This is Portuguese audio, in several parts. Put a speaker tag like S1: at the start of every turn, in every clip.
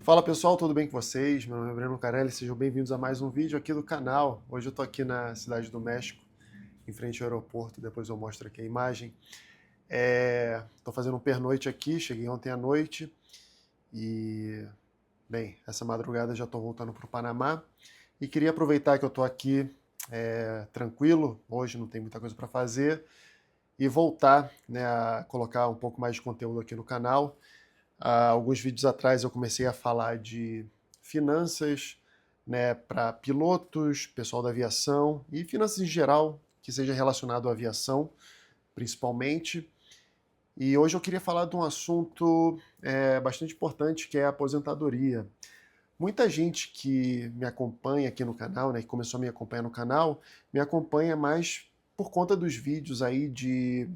S1: Fala pessoal, tudo bem com vocês? Meu nome é Breno Carelli, sejam bem-vindos a mais um vídeo aqui do canal. Hoje eu estou aqui na cidade do México, em frente ao aeroporto, depois eu mostro aqui a imagem. Estou fazendo um pernoite aqui, cheguei ontem à noite e, bem, essa madrugada já estou voltando para o Panamá e queria aproveitar que eu estou aqui tranquilo, hoje não tem muita coisa para fazer, e voltar, né, a colocar um pouco mais de conteúdo aqui no canal. Há alguns vídeos atrás eu comecei a falar de finanças, né, para pilotos, pessoal da aviação e finanças em geral, que seja relacionado à aviação, principalmente. E hoje eu queria falar de um assunto bastante importante, que é a aposentadoria. Muita gente que me acompanha aqui no canal, né, que começou a me acompanhar no canal, me acompanha mais por conta dos vídeos aí de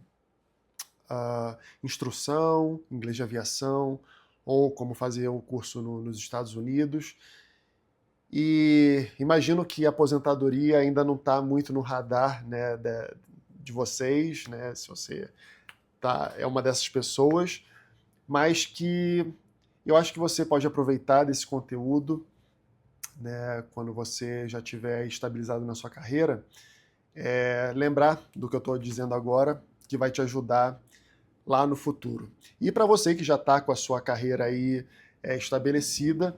S1: instrução, inglês de aviação, ou como fazer o curso nos Estados Unidos. E imagino que a aposentadoria ainda não está muito no radar, né, de vocês, né, se você é uma dessas pessoas, mas que eu acho que você pode aproveitar desse conteúdo, né, quando você já estiver estabilizado na sua carreira, lembrar do que eu estou dizendo agora, que vai te ajudar lá no futuro. E para você que já está com a sua carreira aí estabelecida,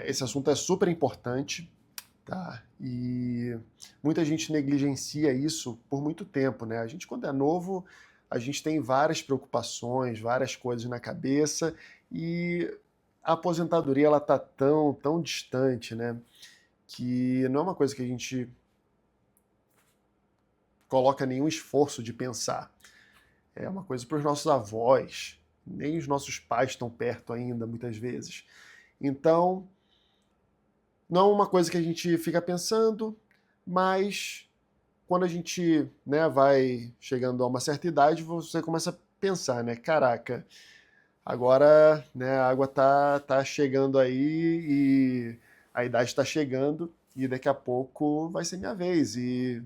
S1: esse assunto é super importante, tá? E muita gente negligencia isso por muito tempo, né? A gente, quando é novo, a gente tem várias preocupações, várias coisas na cabeça e a aposentadoria ela tá tão distante, né? Que não é uma coisa que a gente coloca nenhum esforço de pensar. É uma coisa para os nossos avós, nem os nossos pais estão perto ainda, muitas vezes. Então, não é uma coisa que a gente fica pensando, mas quando a gente, né, vai chegando a uma certa idade, você começa a pensar, né, caraca, agora, né, a água tá chegando aí e a idade está chegando e daqui a pouco vai ser minha vez e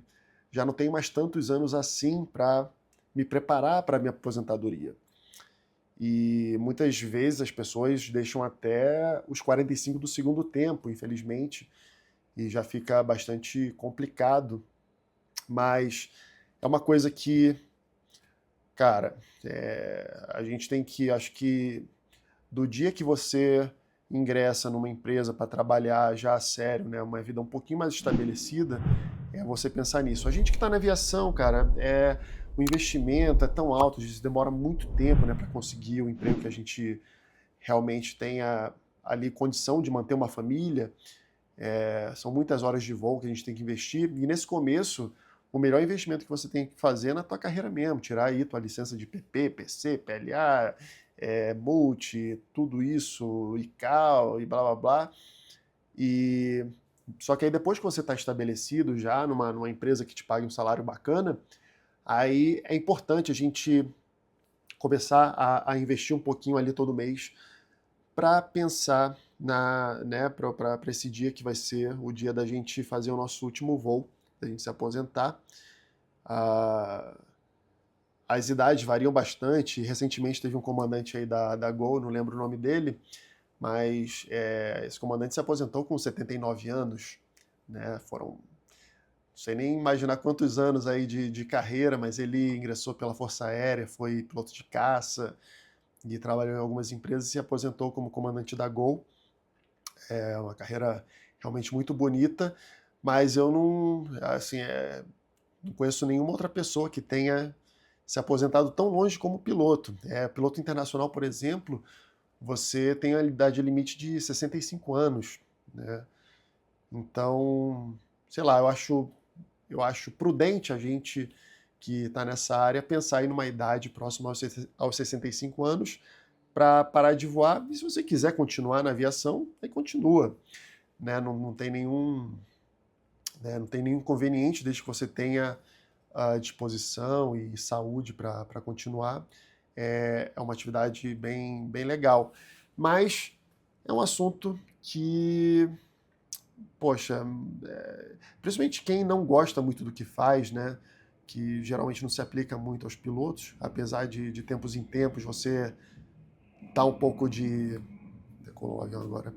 S1: já não tenho mais tantos anos assim para me preparar para a minha aposentadoria. E muitas vezes as pessoas deixam até os 45 do segundo tempo, infelizmente, e já fica bastante complicado. Mas é uma coisa que, cara, a gente tem que, acho que do dia que você ingressa numa empresa para trabalhar já a sério, né, uma vida um pouquinho mais estabelecida, é você pensar nisso. A gente que está na aviação, cara, o investimento é tão alto, isso demora muito tempo, né, para conseguir o emprego que a gente realmente tenha ali condição de manter uma família. São muitas horas de voo que a gente tem que investir, e nesse começo, o melhor investimento que você tem que fazer é na tua carreira mesmo, tirar aí tua licença de PP, PC, PLA, Multi, tudo isso, ICAO e blá blá blá. E só que aí depois que você está estabelecido já numa empresa que te pague um salário bacana, aí é importante a gente começar a investir um pouquinho ali todo mês para pensar né, para esse dia que vai ser o dia da gente fazer o nosso último voo, da gente se aposentar. Ah, as idades variam bastante. Recentemente teve um comandante aí da Gol, não lembro o nome dele, mas esse comandante se aposentou com 79 anos, né? Foram, não sei nem imaginar quantos anos aí de carreira, mas ele ingressou pela Força Aérea, foi piloto de caça e trabalhou em algumas empresas e se aposentou como comandante da Gol. É uma carreira realmente muito bonita, mas eu não, assim, não conheço nenhuma outra pessoa que tenha se aposentado tão longe como piloto. Piloto internacional, por exemplo, você tem a idade limite de 65 anos, né? Então, sei lá, eu acho prudente a gente que está nessa área pensar em uma idade próxima aos 65 anos para parar de voar. E se você quiser continuar na aviação, aí continua, né? Não tem nenhum, né? Não tem nenhum inconveniente desde que você tenha a disposição e saúde para continuar. É uma atividade bem legal. Mas é um assunto que, poxa, principalmente quem não gosta muito do que faz, né? Que geralmente não se aplica muito aos pilotos, apesar de tempos em tempos você dar um pouco de decolou o avião agora.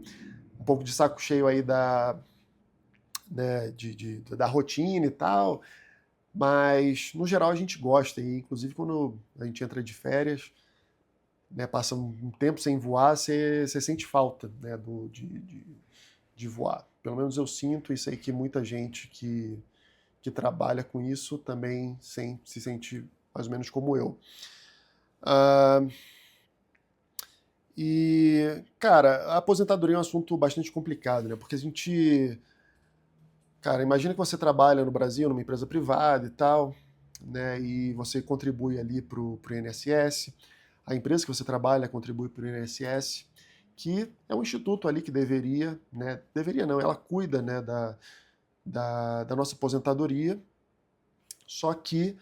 S1: Um pouco de saco cheio aí né, da rotina e tal, mas no geral a gente gosta, e inclusive quando a gente entra de férias, né, passa um tempo sem voar, você sente falta, né, de voar. Pelo menos eu sinto, e sei que muita gente que trabalha com isso também se sente mais ou menos como eu. E, cara, a aposentadoria é um assunto bastante complicado, né? Porque a gente. Cara, imagina que você trabalha no Brasil, numa empresa privada e tal, né? E você contribui ali pro INSS. A empresa que você trabalha contribui pro INSS, que é um instituto ali que deveria, né? Deveria não, ela cuida, né, da nossa aposentadoria, só que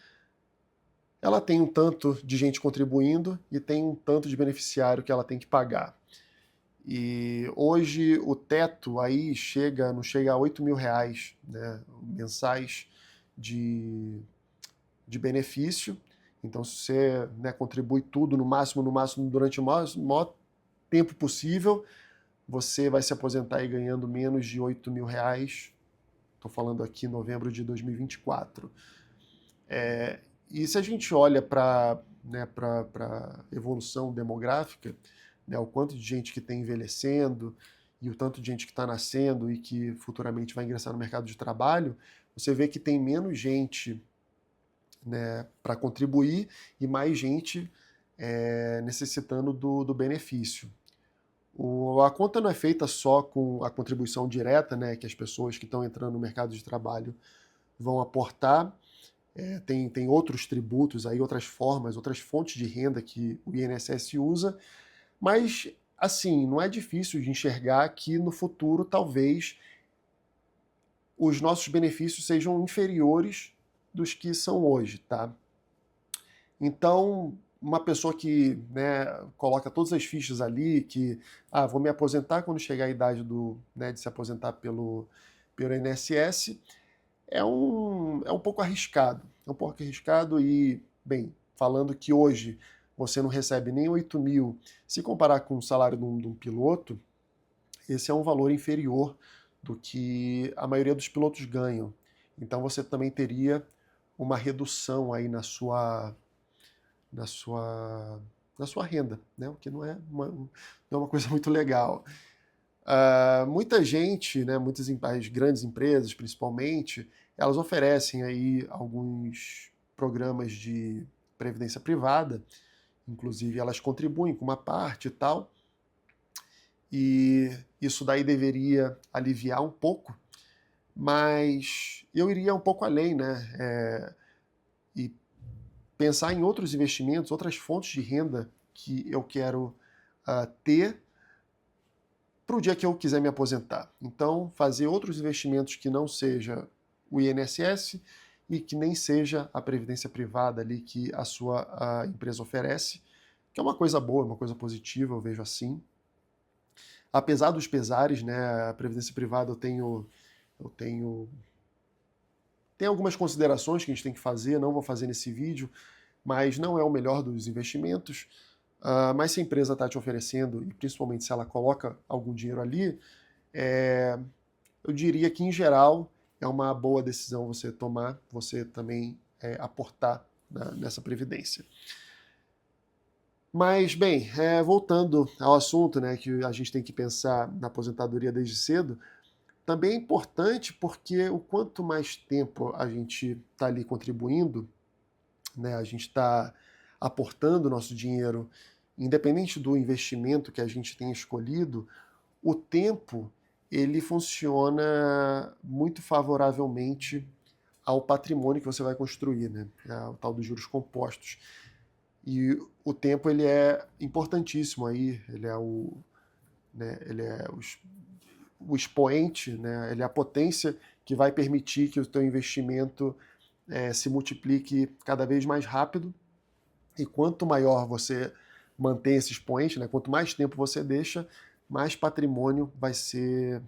S1: ela tem um tanto de gente contribuindo e tem um tanto de beneficiário que ela tem que pagar. E hoje o teto aí não chega a R$ 8.000, né, mensais de benefício. Então, se você, né, contribui tudo no máximo, durante o maior tempo possível, você vai se aposentar aí ganhando menos de R$ 8.000. Estou falando aqui em novembro de 2024. E se a gente olha para, né, para evolução demográfica, né, o quanto de gente que está envelhecendo e o tanto de gente que está nascendo e que futuramente vai ingressar no mercado de trabalho, você vê que tem menos gente, né, para contribuir e mais gente necessitando do benefício. A conta não é feita só com a contribuição direta, né, que as pessoas que estão entrando no mercado de trabalho vão aportar. Tem outros tributos, aí, outras formas, outras fontes de renda que o INSS usa, mas, assim, não é difícil de enxergar que no futuro talvez os nossos benefícios sejam inferiores dos que são hoje, tá? Então, uma pessoa que, né, coloca todas as fichas ali, que vou me aposentar quando chegar a idade né, de se aposentar pelo INSS, é um pouco arriscado. É um pouco arriscado e, bem, falando que hoje você não recebe nem 8.000, se comparar com o salário de um piloto, esse é um valor inferior do que a maioria dos pilotos ganham. Então você também teria uma redução aí na sua, na sua renda, né? O que não é uma coisa muito legal. Muita gente, né, as grandes empresas principalmente, elas oferecem aí alguns programas de previdência privada, inclusive elas contribuem com uma parte e tal, e isso daí deveria aliviar um pouco, mas eu iria um pouco além, né, e pensar em outros investimentos, outras fontes de renda que eu quero ter para o dia que eu quiser me aposentar. Então, fazer outros investimentos que não seja o INSS e que nem seja a previdência privada ali que a empresa oferece, que é uma coisa boa, uma coisa positiva, eu vejo assim. Apesar dos pesares, né, a previdência privada tem algumas considerações que a gente tem que fazer, não vou fazer nesse vídeo, mas não é o melhor dos investimentos. Mas se a empresa está te oferecendo, e principalmente se ela coloca algum dinheiro ali, eu diria que, em geral, é uma boa decisão você tomar, você também aportar nessa previdência. Mas, bem, voltando ao assunto, né, que a gente tem que pensar na aposentadoria desde cedo, também é importante porque o quanto mais tempo a gente está ali contribuindo, né, a gente está aportando o nosso dinheiro, independente do investimento que a gente tenha escolhido, o tempo ele funciona muito favoravelmente ao patrimônio que você vai construir, né? O tal dos juros compostos. E o tempo ele é importantíssimo aí, ele é o expoente, né? Ele é a potência que vai permitir que o teu investimento se multiplique cada vez mais rápido. E quanto maior você mantém esse expoente, né? Quanto mais tempo você deixa, mais patrimônio você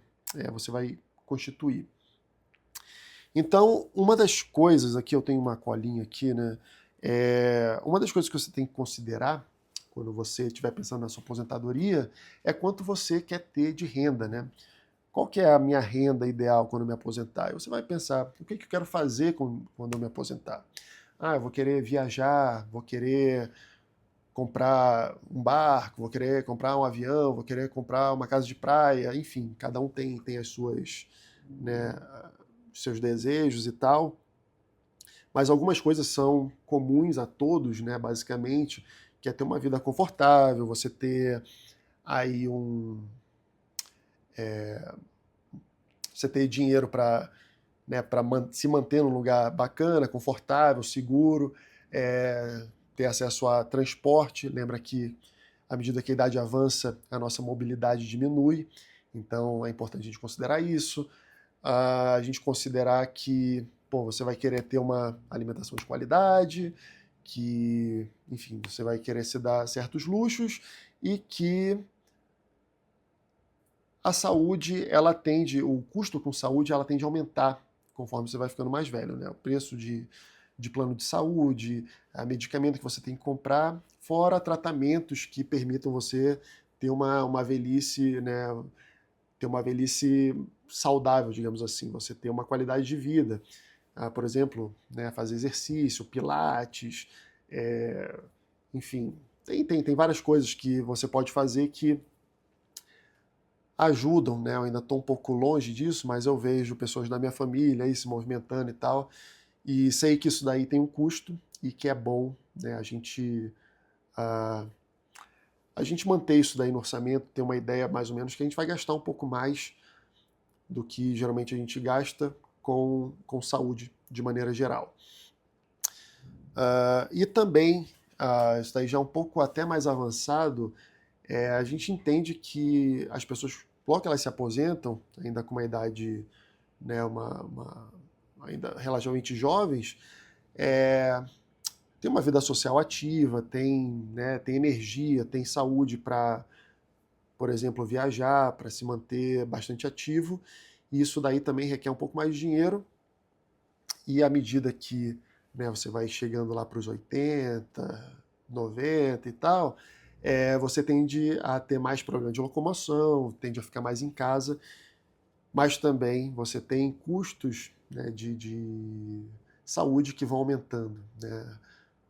S1: vai constituir. Então, uma das coisas, aqui eu tenho uma colinha aqui, né? Uma das coisas que você tem que considerar quando você estiver pensando na sua aposentadoria, é quanto você quer ter de renda, né? Qual que é a minha renda ideal quando eu me aposentar? E você vai pensar, o que que eu quero fazer quando eu me aposentar? Ah, eu vou querer viajar, vou querer comprar um barco, vou querer comprar um avião, vou querer comprar uma casa de praia, enfim, cada um tem as suas, né, seus desejos e tal, mas algumas coisas são comuns a todos, né, basicamente, que é ter uma vida confortável, você ter aí você ter dinheiro para, né, se manter num lugar bacana, confortável, seguro, ter acesso a transporte. Lembra que à medida que a idade avança, a nossa mobilidade diminui, então é importante a gente considerar isso. A gente considerar que, pô, você vai querer ter uma alimentação de qualidade, que, enfim, você vai querer se dar certos luxos e que a saúde, o custo com saúde, ela tende a aumentar conforme você vai ficando mais velho, né? O preço de plano de saúde, a medicamento que você tem que comprar, fora tratamentos que permitam você ter uma velhice, né? Ter uma velhice saudável, digamos assim, você ter uma qualidade de vida. Por exemplo, né, fazer exercício, pilates, enfim, tem várias coisas que você pode fazer que ajudam, né? Eu ainda estou um pouco longe disso, mas eu vejo pessoas da minha família aí se movimentando e tal, e sei que isso daí tem um custo e que é bom, né, a, a gente manter isso daí no orçamento, ter uma ideia mais ou menos que a gente vai gastar um pouco mais do que geralmente a gente gasta com saúde de maneira geral. E também, isso daí já é um pouco até mais avançado, a gente entende que as pessoas, logo que elas se aposentam, ainda com uma idade, né, ainda relativamente jovens, tem uma vida social ativa, tem energia, tem saúde para, por exemplo, viajar, para se manter bastante ativo, e isso daí também requer um pouco mais de dinheiro, e à medida que, né, você vai chegando lá para os 80, 90 e tal, você tende a ter mais problema de locomoção, tende a ficar mais em casa, mas também você tem custos, né, de saúde que vão aumentando, né?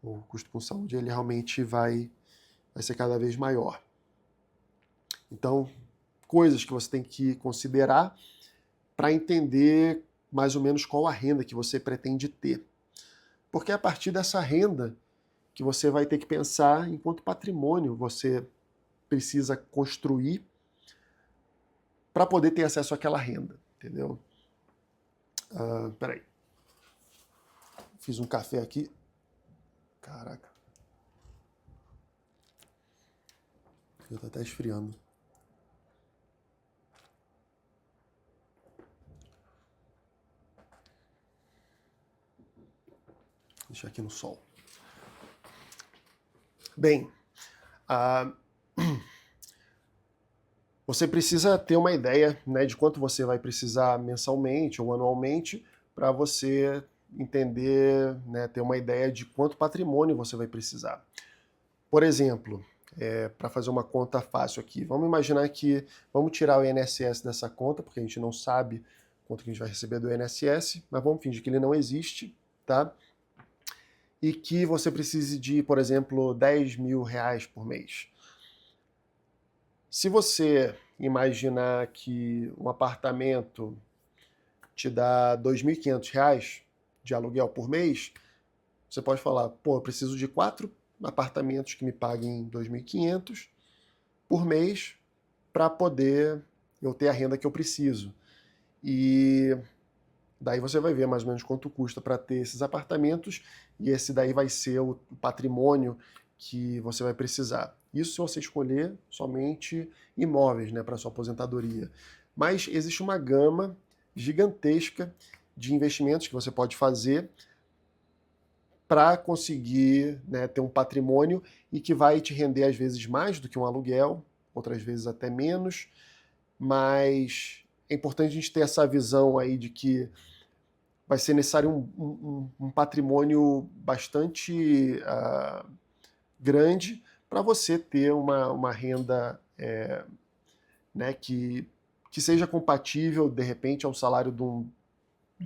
S1: O custo com saúde ele realmente vai ser cada vez maior. Então, coisas que você tem que considerar para entender mais ou menos qual a renda que você pretende ter. Porque é a partir dessa renda que você vai ter que pensar em quanto patrimônio você precisa construir para poder ter acesso àquela renda, entendeu? Peraí. Fiz um café aqui. Caraca. Já tá até esfriando. Deixar aqui no sol. Bem, você precisa ter uma ideia, né, de quanto você vai precisar mensalmente ou anualmente para você entender, né, ter uma ideia de quanto patrimônio você vai precisar. Por exemplo, para fazer uma conta fácil aqui, vamos imaginar que vamos tirar o INSS dessa conta, porque a gente não sabe quanto que a gente vai receber do INSS, mas vamos fingir que ele não existe, tá? E que você precise de, por exemplo, 10 mil reais por mês. Se você imaginar que um apartamento te dá R$ 2.500 de aluguel por mês, você pode falar, pô, eu preciso de 4 apartamentos que me paguem 2.500 por mês para poder eu ter a renda que eu preciso. E daí você vai ver mais ou menos quanto custa para ter esses apartamentos e esse daí vai ser o patrimônio que você vai precisar. Isso se você escolher somente imóveis, né, para sua aposentadoria. Mas existe uma gama gigantesca de investimentos que você pode fazer para conseguir, né, ter um patrimônio e que vai te render às vezes mais do que um aluguel, outras vezes até menos, mas é importante a gente ter essa visão aí de que vai ser necessário um patrimônio bastante grande para você ter uma renda né, que seja compatível, de repente, ao salário de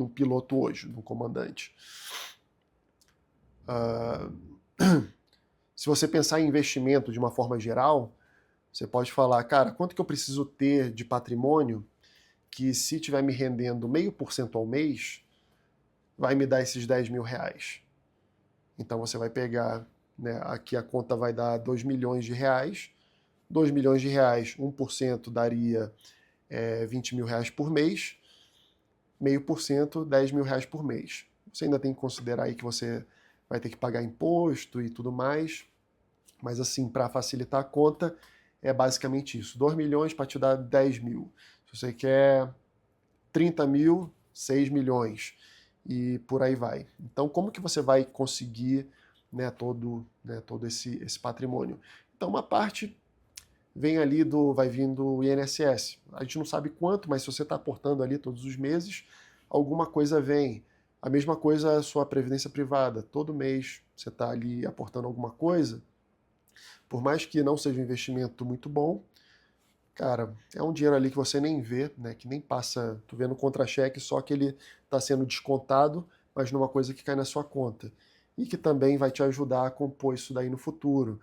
S1: um piloto hoje, de um comandante. Se você pensar em investimento de uma forma geral, você pode falar, cara, quanto que eu preciso ter de patrimônio que, se estiver me rendendo 0,5% ao mês, vai me dar esses 10 mil reais. Então você vai pegar, né, aqui a conta vai dar 2 milhões de reais. 2 milhões de reais, 1% daria 20 mil reais por mês. 0,5%, 10 mil reais por mês. Você ainda tem que considerar aí que você vai ter que pagar imposto e tudo mais. Mas assim, para facilitar a conta, é basicamente isso. 2 milhões para te dar 10 mil. Se você quer 30 mil, 6 milhões. E por aí vai. Então, como que você vai conseguir, né, todo esse patrimônio? Então, uma parte vem ali vai vindo do INSS. A gente não sabe quanto, mas se você está aportando ali todos os meses, alguma coisa vem. A mesma coisa a sua previdência privada. Todo mês você está ali aportando alguma coisa. Por mais que não seja um investimento muito bom, cara, é um dinheiro ali que você nem vê, né? Que nem passa, tu vê no contra-cheque, só que ele está sendo descontado, mas numa coisa que cai na sua conta. E que também vai te ajudar a compor isso daí no futuro.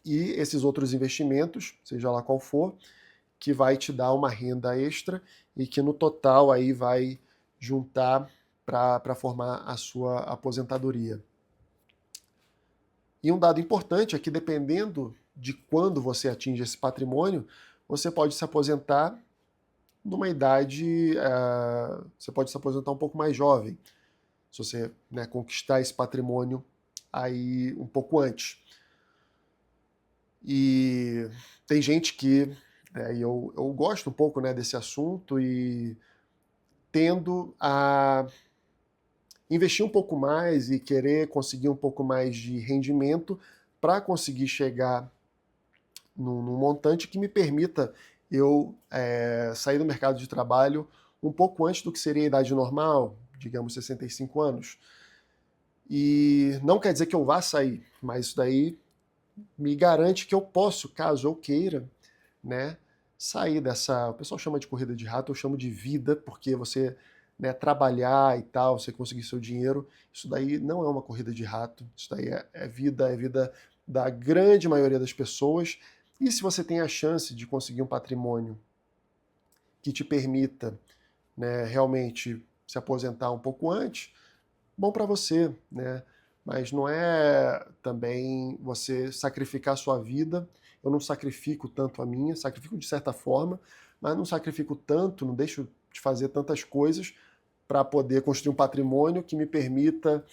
S1: E esses outros investimentos, seja lá qual for, que vai te dar uma renda extra e que no total aí vai juntar para formar a sua aposentadoria. E um dado importante é que, dependendo de quando você atinge esse patrimônio, você pode se aposentar numa idade, você pode se aposentar um pouco mais jovem, se você, né, conquistar esse patrimônio aí um pouco antes. E tem gente que, e eu gosto um pouco, né, desse assunto, e tendo a investir um pouco mais e querer conseguir um pouco mais de rendimento para conseguir chegar num montante que me permita eu sair do mercado de trabalho um pouco antes do que seria a idade normal, digamos 65 anos. E não quer dizer que eu vá sair, mas isso daí me garante que eu posso, caso eu queira, né, sair dessa... O pessoal chama de corrida de rato, eu chamo de vida, porque você, né, trabalhar e tal, você conseguir seu dinheiro, isso daí não é uma corrida de rato, isso daí é vida da grande maioria das pessoas. E se você tem a chance de conseguir um patrimônio que te permita, né, realmente se aposentar um pouco antes, bom para você, né? Mas não é também você sacrificar a sua vida. Eu não sacrifico tanto a minha, sacrifico de certa forma, mas não sacrifico tanto, não deixo de fazer tantas coisas para poder construir um patrimônio que me permita,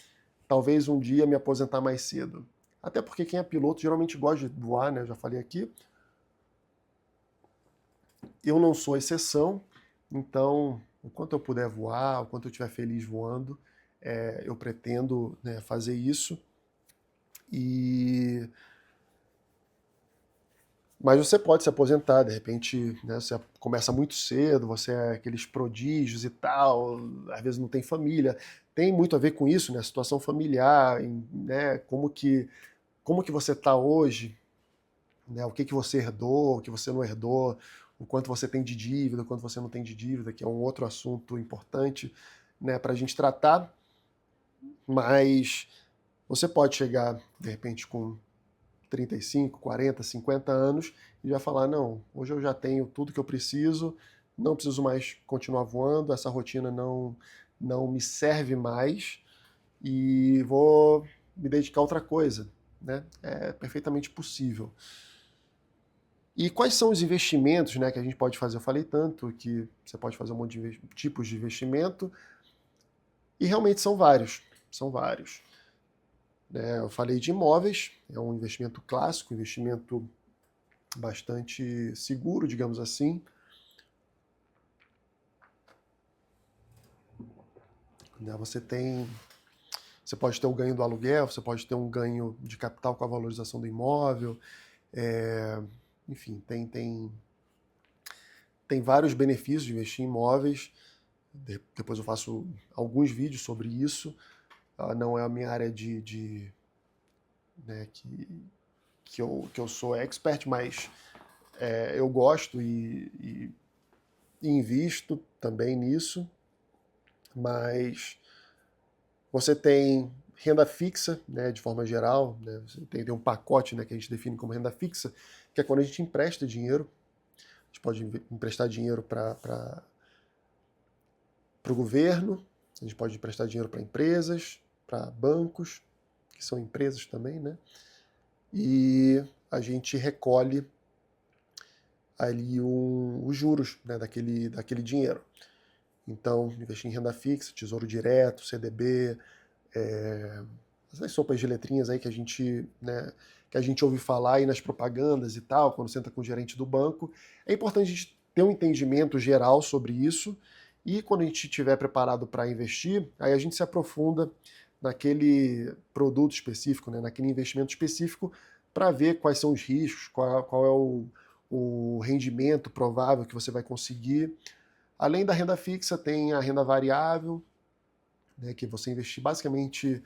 S1: talvez um dia, me aposentar mais cedo. Até porque quem é piloto geralmente gosta de voar, né? Eu já falei aqui. Eu não sou exceção, então, o quanto eu puder voar, o quanto eu estiver feliz voando, eu pretendo, né, fazer isso. E... Mas você pode se aposentar, de repente, né, você começa muito cedo, você é aqueles prodígios e tal, às vezes não tem família. Tem muito a ver com isso, né, situação familiar, né, como que você está hoje, né, o que você herdou, o que você não herdou, o quanto você tem de dívida, o quanto você não tem de dívida, que é um outro assunto importante, né, para a gente tratar. Mas você pode chegar, de repente, com 35, 40, 50 anos e já falar, não, hoje eu já tenho tudo que eu preciso, não preciso mais continuar voando, essa rotina não me serve mais e vou me dedicar a outra coisa, né? É perfeitamente possível. E quais são os investimentos, né, que a gente pode fazer? Eu falei tanto que você pode fazer um monte de tipos de investimento, e realmente são vários, são vários. Eu falei de imóveis, é um investimento clássico, investimento bastante seguro, digamos assim. Você pode ter o ganho do aluguel, você pode ter um ganho de capital com a valorização do imóvel, enfim, tem vários benefícios de investir em imóveis. Depois eu faço alguns vídeos sobre isso. Não é a minha área né, que eu sou expert, mas eu gosto e invisto também nisso, mas você tem renda fixa, né, de forma geral, né, você tem um pacote, né, que a gente define como renda fixa, que é quando a gente empresta dinheiro. A gente pode emprestar dinheiro para o governo, a gente pode emprestar dinheiro para empresas, para bancos, que são empresas também, né? E a gente recolhe ali os juros, né, daquele dinheiro. Então, investir em renda fixa, tesouro direto, CDB, essas sopas de letrinhas aí que a gente ouve falar aí nas propagandas e tal, quando senta com o gerente do banco. É importante a gente ter um entendimento geral sobre isso e quando a gente estiver preparado para investir, aí a gente se aprofunda naquele produto específico, né, naquele investimento específico, para ver quais são os riscos, qual é o rendimento provável que você vai conseguir. Além da renda fixa, tem a renda variável, né, que você investir basicamente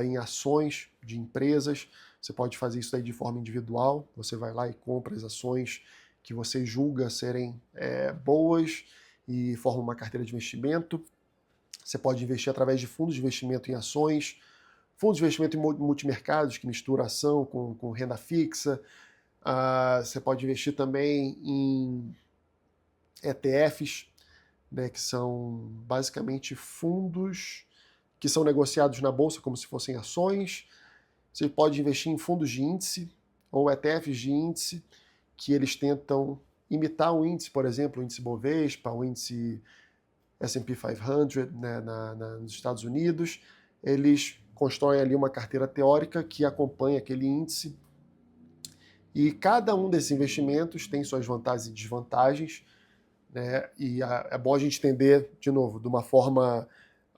S1: em ações de empresas. Você pode fazer isso aí de forma individual. Você vai lá e compra as ações que você julga serem boas e forma uma carteira de investimento. Você pode investir através de fundos de investimento em ações, fundos de investimento em multimercados, que mistura ação com renda fixa. Você pode investir também em ETFs, né, que são basicamente fundos que são negociados na bolsa como se fossem ações. Você pode investir em fundos de índice ou ETFs de índice, que eles tentam imitar o índice, por exemplo, o índice Bovespa, o índice S&P 500, né, nos Estados Unidos. Eles constroem ali uma carteira teórica que acompanha aquele índice. E cada um desses investimentos tem suas vantagens e desvantagens, né? E é bom a gente entender, de novo, de uma forma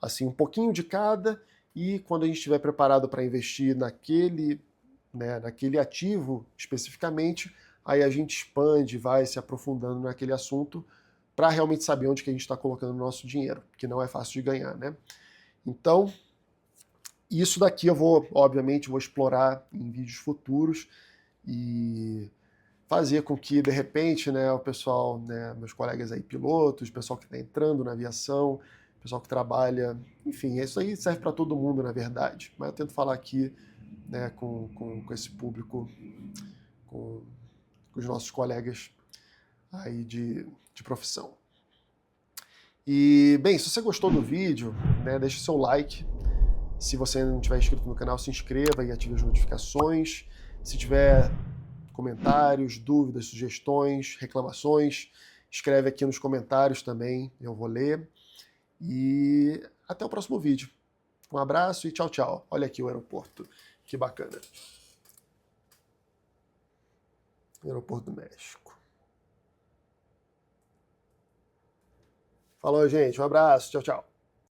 S1: assim, um pouquinho de cada, e quando a gente estiver preparado para investir naquele ativo especificamente, aí a gente expande, vai se aprofundando naquele assunto para realmente saber onde que a gente está colocando o nosso dinheiro, que não é fácil de ganhar, né? Então, isso daqui obviamente, vou explorar em vídeos futuros e fazer com que, de repente, né, o pessoal, né, meus colegas aí pilotos, o pessoal que está entrando na aviação, o pessoal que trabalha, enfim, isso aí serve para todo mundo, na verdade. Mas eu tento falar aqui, né, com esse público, com os nossos colegas aí de profissão. E, bem, se você gostou do vídeo, né, deixe seu like. Se você não tiver inscrito no canal, se inscreva e ative as notificações. Se tiver comentários, dúvidas, sugestões, reclamações, escreve aqui nos comentários também, eu vou ler. E até o próximo vídeo. Um abraço e tchau, tchau. Olha aqui o aeroporto, que bacana. Aeroporto do México. Falou, gente. Um abraço. Tchau, tchau.